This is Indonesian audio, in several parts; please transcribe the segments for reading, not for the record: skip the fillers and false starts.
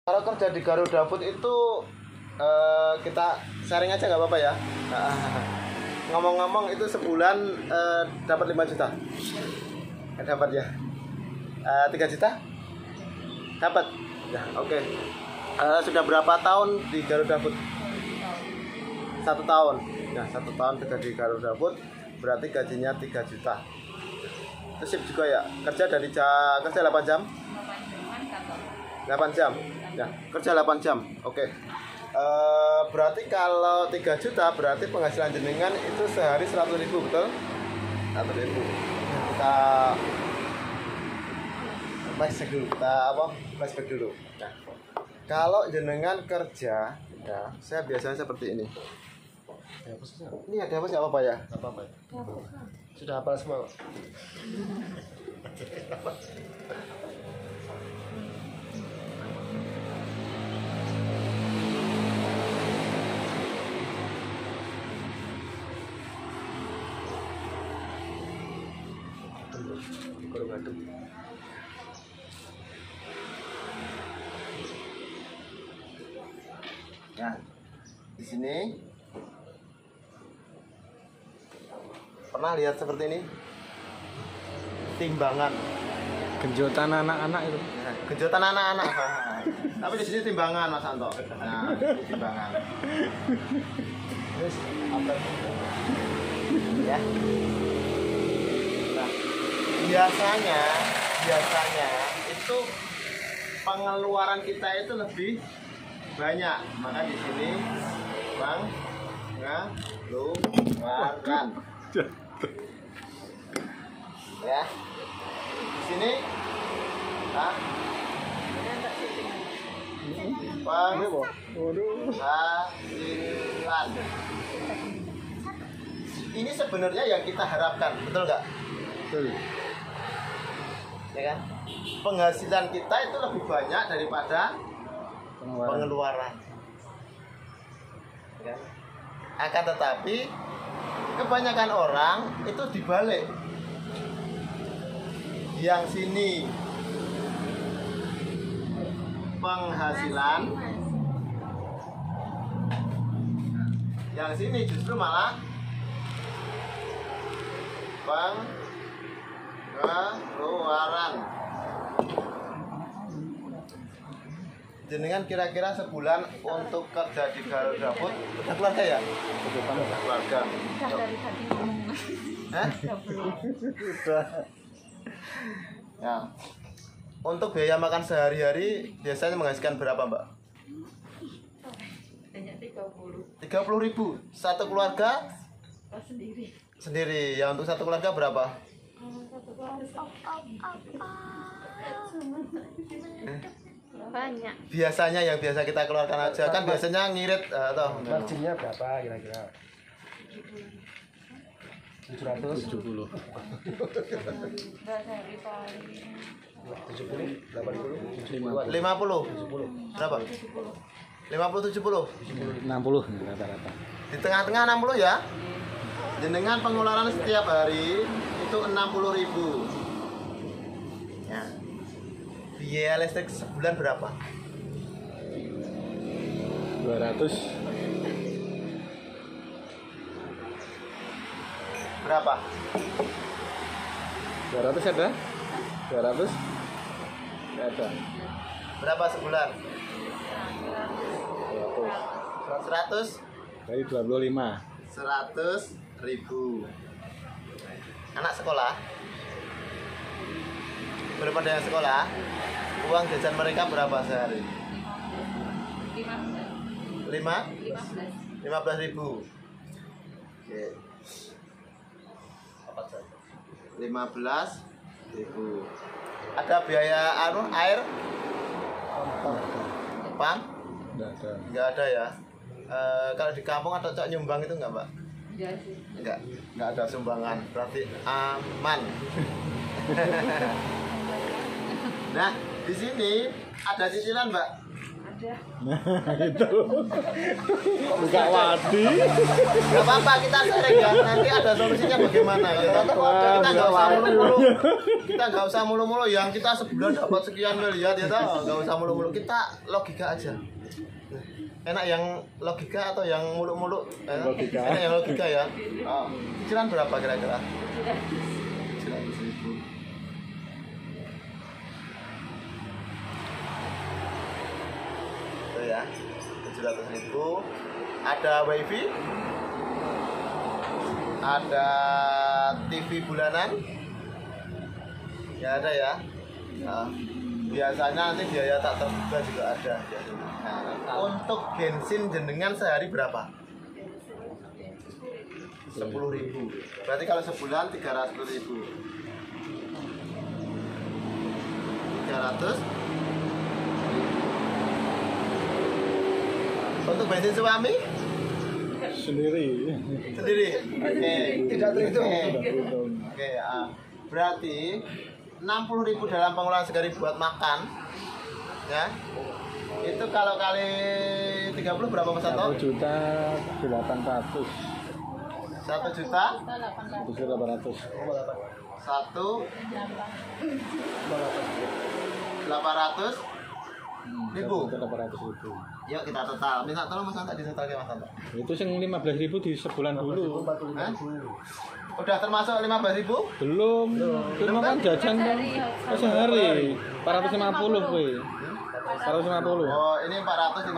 Kalau kerja di Garuda Food itu kita sharing aja nggak apa-apa ya. Ngomong-ngomong itu sebulan dapat 5 juta. Dapat ya. 3 juta? Dapat. Ya, oke. Sudah berapa tahun di Garuda Food? 1 tahun. Nah, 1 tahun kerja di Garuda Food berarti gajinya 3 juta. Itu sip juga ya. Kerja 8 jam? 8 jam. Ya, kerja 8 jam. Oke. Berarti kalau 3 juta berarti penghasilan jenengan itu sehari 100.000, betul? 100.000. Kita flashback dulu. Flashback dulu. Nah, kalau jenengan kerja, ya, saya biasanya seperti ini. Ini ada apa sih, apa ya? Apa? Sudah hafal semua. Nah, di sini pernah lihat seperti ini? Timbangan. Genjotan anak-anak itu. Nah, genjotan anak-anak. Tapi di sini timbangan, Mas Anto. Nah, ini timbangan. Terus apa? Ya. Nah, biasanya itu pengeluaran kita itu lebih banyak. Maka di sini pengeluaran. Ya. Di sini penghasilan. Ini sebenarnya yang kita harapkan, betul nggak? Betul. Ya kan? Penghasilan kita itu lebih banyak daripada pengeluaran. Ya. Akan tetapi kebanyakan orang itu dibalik. Yang sini penghasilan, yang sini justru malah pengeluaran. Jenengan kira-kira sebulan untuk kerja di Garuda Food udah keluarga ya? Udah keluarga. Dari tadi ngomong. Udah. Ya. Untuk biaya makan sehari-hari biasanya menghasilkan berapa, Mbak? Banyak 30. 30.000 satu keluarga? Sendiri. Sendiri. Ya, untuk satu keluarga berapa? Banyak. Biasanya yang biasa kita keluarkan aja kan biasanya ngirit atau Marginnya berapa kira-kira? 770. 50, 50. berapa? 50, 70. 60 rata-rata. Di tengah-tengah 60 ya. Jenengan pengeluaran setiap hari itu 60.000. Ya. Biaya listrik sebulan berapa? 200. Berapa? 200 ada? 200? Nggak ada. Berapa sebulan? 200. 100? Dari 25. 100.000. Anak sekolah? Belum ada yang sekolah? Uang jajan mereka berapa sehari? 15. 15.000. Oke. 15.000. Ada biaya air? Pam? Nggak ada. Enggak ada ya. Kalau di kampung ada cok nyumbang itu enggak, Mbak? Enggak ada sumbangan. Berarti aman. Nah, di sini ada cicilan, Mbak? Udah. Nah itu buka wadi. Gak apa-apa, kita sharing ya. Nanti ada solusinya bagaimana ya. Kita nggak usah mulu-mulu. Kita nggak usah mulu-mulu yang kita sebulan dapat sekian miliar ya toh. Nggak usah mulu-mulu. Kita logika aja. Enak yang logika atau yang mulu-mulu? Logika. Enak yang logika ya. Oh, cicilan berapa kira-kira? Udah. Cicilan 1.000. Itu ya, 700.000. Ada wifi, ada TV bulanan, ya ada ya. Nah, biasanya nanti biaya tak terduga juga ada. Nah, untuk bensin jenengan sehari berapa? 10.000. Berarti kalau sebulan 300.000. 300. Untuk bensin suami? Sendiri. Sendiri. Oke, tidak terhitung. Tidak berhitung. Oke, berarti 60.000 dalam pengeluaran sehari buat makan. Ya. Itu kalau kali 30 berapa Mas Santo? 1.800.000. 1 juta 1.800.000. 1.800.000. 1.800.000. Yuk kita total. Minta tolong Mas Santo ditotal ke Mas Santo. Itu yang 15.000 di sebulan dulu. Hah? Udah termasuk 15.000? Belum. Belum kan jajan kan sehari 450 kuwi. 450. Oh, ini 450.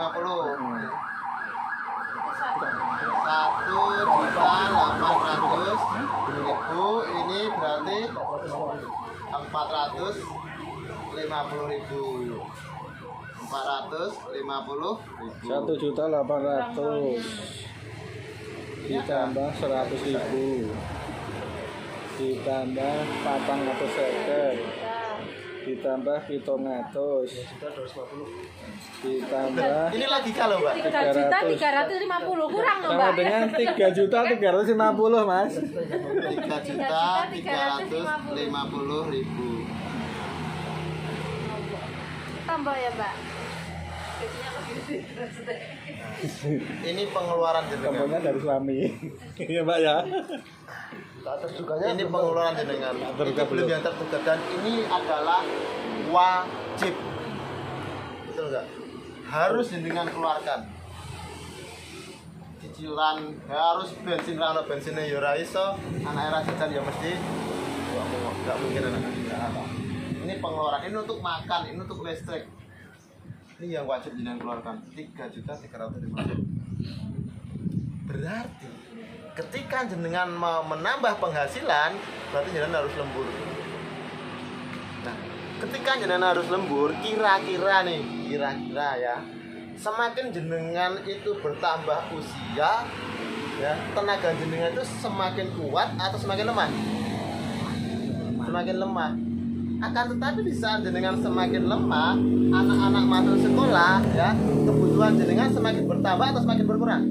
1.800.000. Ini berarti 450.000. 450.000. 1.800.000 ditambah 100.000 ditambah 450 ditambah 700 ditambah Ini logika loh, Mbak. 3.350 kurang loh, sama Mbak. dengan 3.350 Mas. 3.350.000. Tambah ya, Mbak. Ini pengeluaran jenengan. Tambahnya dari suami. Iya Mbak ya. Ini pengeluaran jenengan. Terduga Itu belum belum. yang terduga dan ini adalah wajib. Betul nggak? Harus jenengan keluarkan. Cicilan harus bensin rano bensinnya ya ora iso, anak era jajan ya mesti nggak mungkin anak apa. Ini pengeluaran, ini untuk makan, ini untuk listrik. Ini yang wajib jenengan keluarkan 3.350.000. Berarti ketika jenengan mau menambah penghasilan, berarti jenengan harus lembur. Nah, ketika jenengan harus lembur, kira-kira ya, semakin jenengan itu bertambah usia, ya, tenaga jenengan itu semakin kuat atau semakin lemah? Semakin lemah. Akan tetapi di saat jenengan semakin lemah, anak-anak masuk sekolah, ya, kebutuhan jenengan semakin bertambah atau semakin berkurang?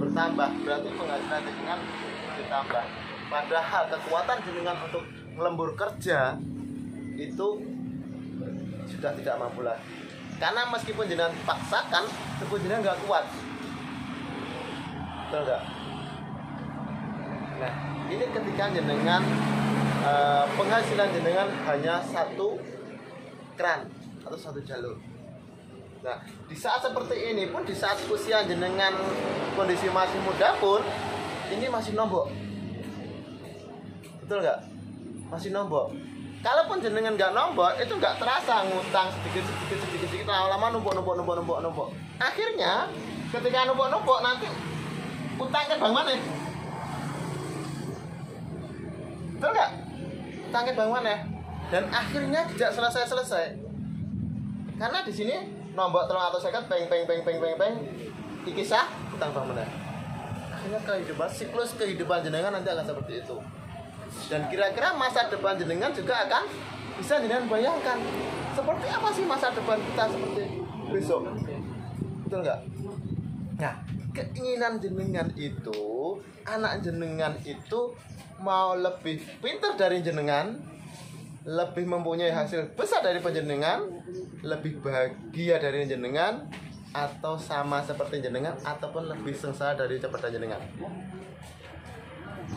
Bertambah, berarti penghasilan jenengan ditambah. Padahal kekuatan jenengan untuk lembur kerja itu sudah tidak mampu lagi. Karena meskipun jenengan paksakan, tubuh jenengan nggak kuat. Betul nggak? Nah, ini ketika jenengan penghasilan jenengan hanya satu keran atau satu jalur. Nah, di saat seperti ini pun, di saat usia jenengan kondisi masih muda pun, ini masih nombok. Betul nggak? Masih nombok. Kalaupun jenengan nggak nombok, itu nggak terasa ngutang sedikit, lama-lama numpuk. Akhirnya, ketika numpuk nanti utang ke bank mana? Betul nggak? Utang ke bank mana? Dan akhirnya tidak selesai. Karena di sini nombok 350 peng, iki sah utang bank mana? Akhirnya siklus kehidupan jenengan nanti akan seperti itu. Dan kira-kira masa depan jenengan juga akan bisa jenengan bayangkan seperti apa sih masa depan kita seperti besok. Betul nggak? Nah, keinginan jenengan itu, anak jenengan itu mau lebih pintar dari jenengan, lebih mempunyai hasil besar dari panjenengan, lebih bahagia dari jenengan, atau sama seperti jenengan, ataupun lebih sengsara dari seperti jenengan?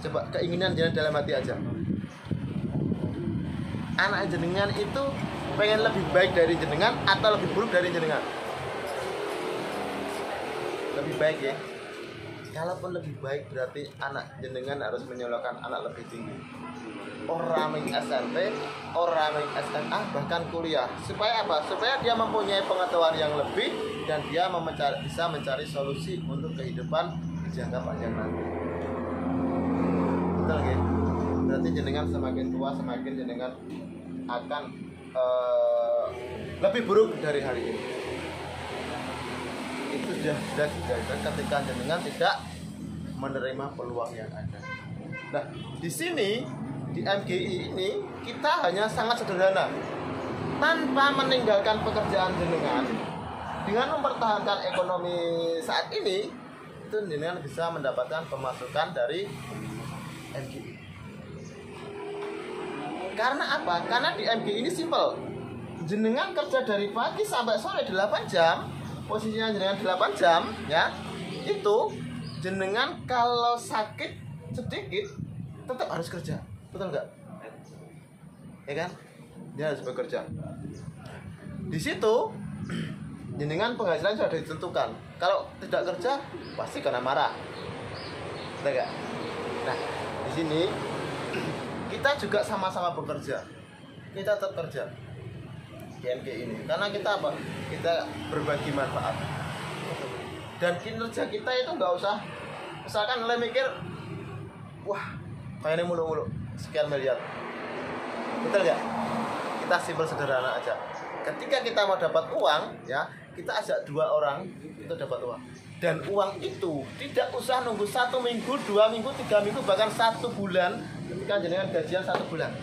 Coba keinginan jenengan dalam hati aja. Anak jenengan itu pengen lebih baik dari jenengan atau lebih buruk dari jenengan? Lebih baik ya. Kalaupun lebih baik berarti anak jenengan harus menyolokkan anak lebih tinggi. Orang yang SMP, orang yang SMA, bahkan kuliah. Supaya apa? Supaya dia mempunyai pengetahuan yang lebih dan dia bisa mencari solusi untuk kehidupan jangka panjang nanti. Betul ya? Berarti jenengan semakin tua semakin jenengan akan lebih buruk dari hari ini. Itu sudah ketika jenengan tidak menerima peluang yang ada. Nah, di sini di MGI ini kita hanya sangat sederhana, tanpa meninggalkan pekerjaan jenengan, dengan mempertahankan ekonomi saat ini, itu jenengan bisa mendapatkan pemasukan dari MGI. Karena apa? Karena di MGI ini simpel. Jenengan kerja dari pagi sampai sore 8 jam, posisinya jenengan 8 jam, ya. Itu jenengan kalau sakit sedikit tetap harus kerja. Betul nggak? Ya kan? Dia harus bekerja. Di situ jenengan penghasilan sudah ditentukan. Kalau tidak kerja pasti kena marah. Betul nggak? Nah, di sini kita juga sama-sama bekerja. Kita tetap kerja di MGI ini. Karena kita apa? Kita berbagi manfaat. Dan kinerja kita itu nggak usah, misalkan kalian mikir, wah kayaknya mulu-mulu sekian miliar. Betul nggak? Kita simpel sederhana aja. Ketika kita mau dapat uang, ya kita ajak 2 orang itu dapat uang. Dan uang itu tidak usah nunggu 1 minggu, 2 minggu, 3 minggu, bahkan 1 bulan. Ketika jenengan gajian 1 bulan,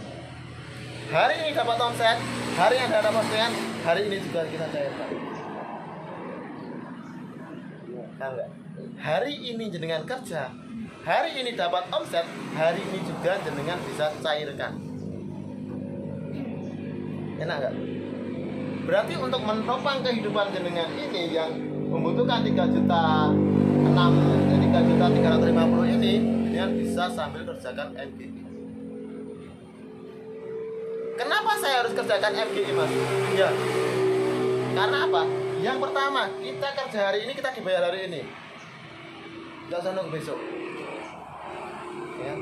hari ini dapat omset, hari yang ada postingan, hari ini juga kita cairkan. Tahu nggak? Hari ini jenengan kerja, hari ini dapat omset, hari ini juga jenengan bisa cairkan. Enak nggak? Berarti untuk menopang kehidupan jenengan ini yang membutuhkan 3.350.000 ini, jenengan bisa sambil kerjakan MGI. Kenapa saya harus kerjakan MGI, Mas? Ya, karena apa? Yang pertama, kita kerja hari ini, kita dibayar hari ini. Nggak usah nunggu besok. Ya.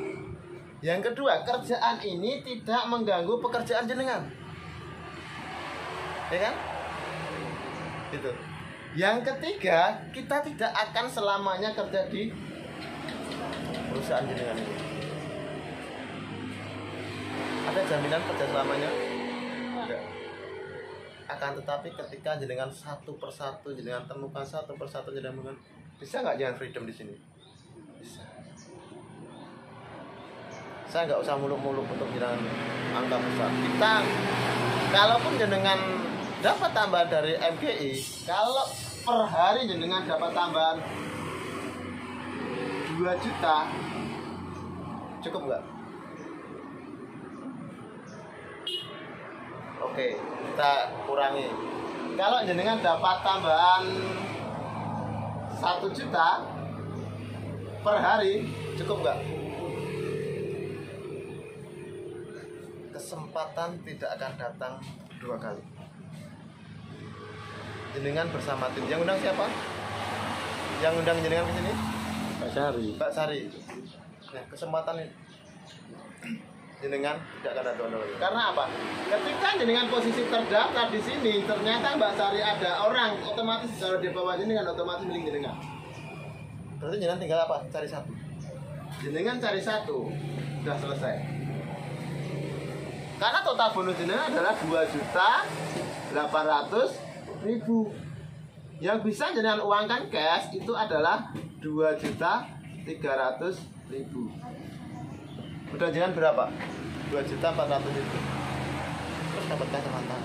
Yang kedua, kerjaan ini tidak mengganggu pekerjaan jenengan. Ya kan? Gitu. Yang ketiga, kita tidak akan selamanya kerja di perusahaan jenengan ini. Ada jaminan kerja selamanya? Ada. Akan tetapi ketika jenengan satu persatu jenengan temukan, satu persatu jenengan temukan, bisa nggak jangan freedom di sini? Bisa. Saya nggak usah muluk-muluk untuk jenengan angka besar. Kita, kalaupun jenengan dapat tambahan dari MGI, kalau per hari jenengan dapat tambahan 2 juta, cukup nggak? Oke, kita kurangi. Kalau jenengan dapat tambahan 1 juta per hari, cukup nggak? Kesempatan tidak akan datang 2 kali. Jenengan bersama tim. Yang undang siapa? Yang undang jenengan ke sini? Pak Sari. Pak Sari. Nah, kesempatan ini jenengan tidak akan ada lagi. Karena apa? Ketika jenengan posisi terdaftar di sini, ternyata Mbak Sari ada orang, otomatis kalau di bawah jenengan otomatis milik jenengan. Berarti jenengan tinggal apa? Cari satu. Jenengan cari satu, sudah selesai. Karena total bonus jenengan adalah 2.800.000. Yang bisa jenengan uangkan cash itu adalah 2.300.000. Udah jenengan berapa? 2.400.000. Terus dapat kacamata.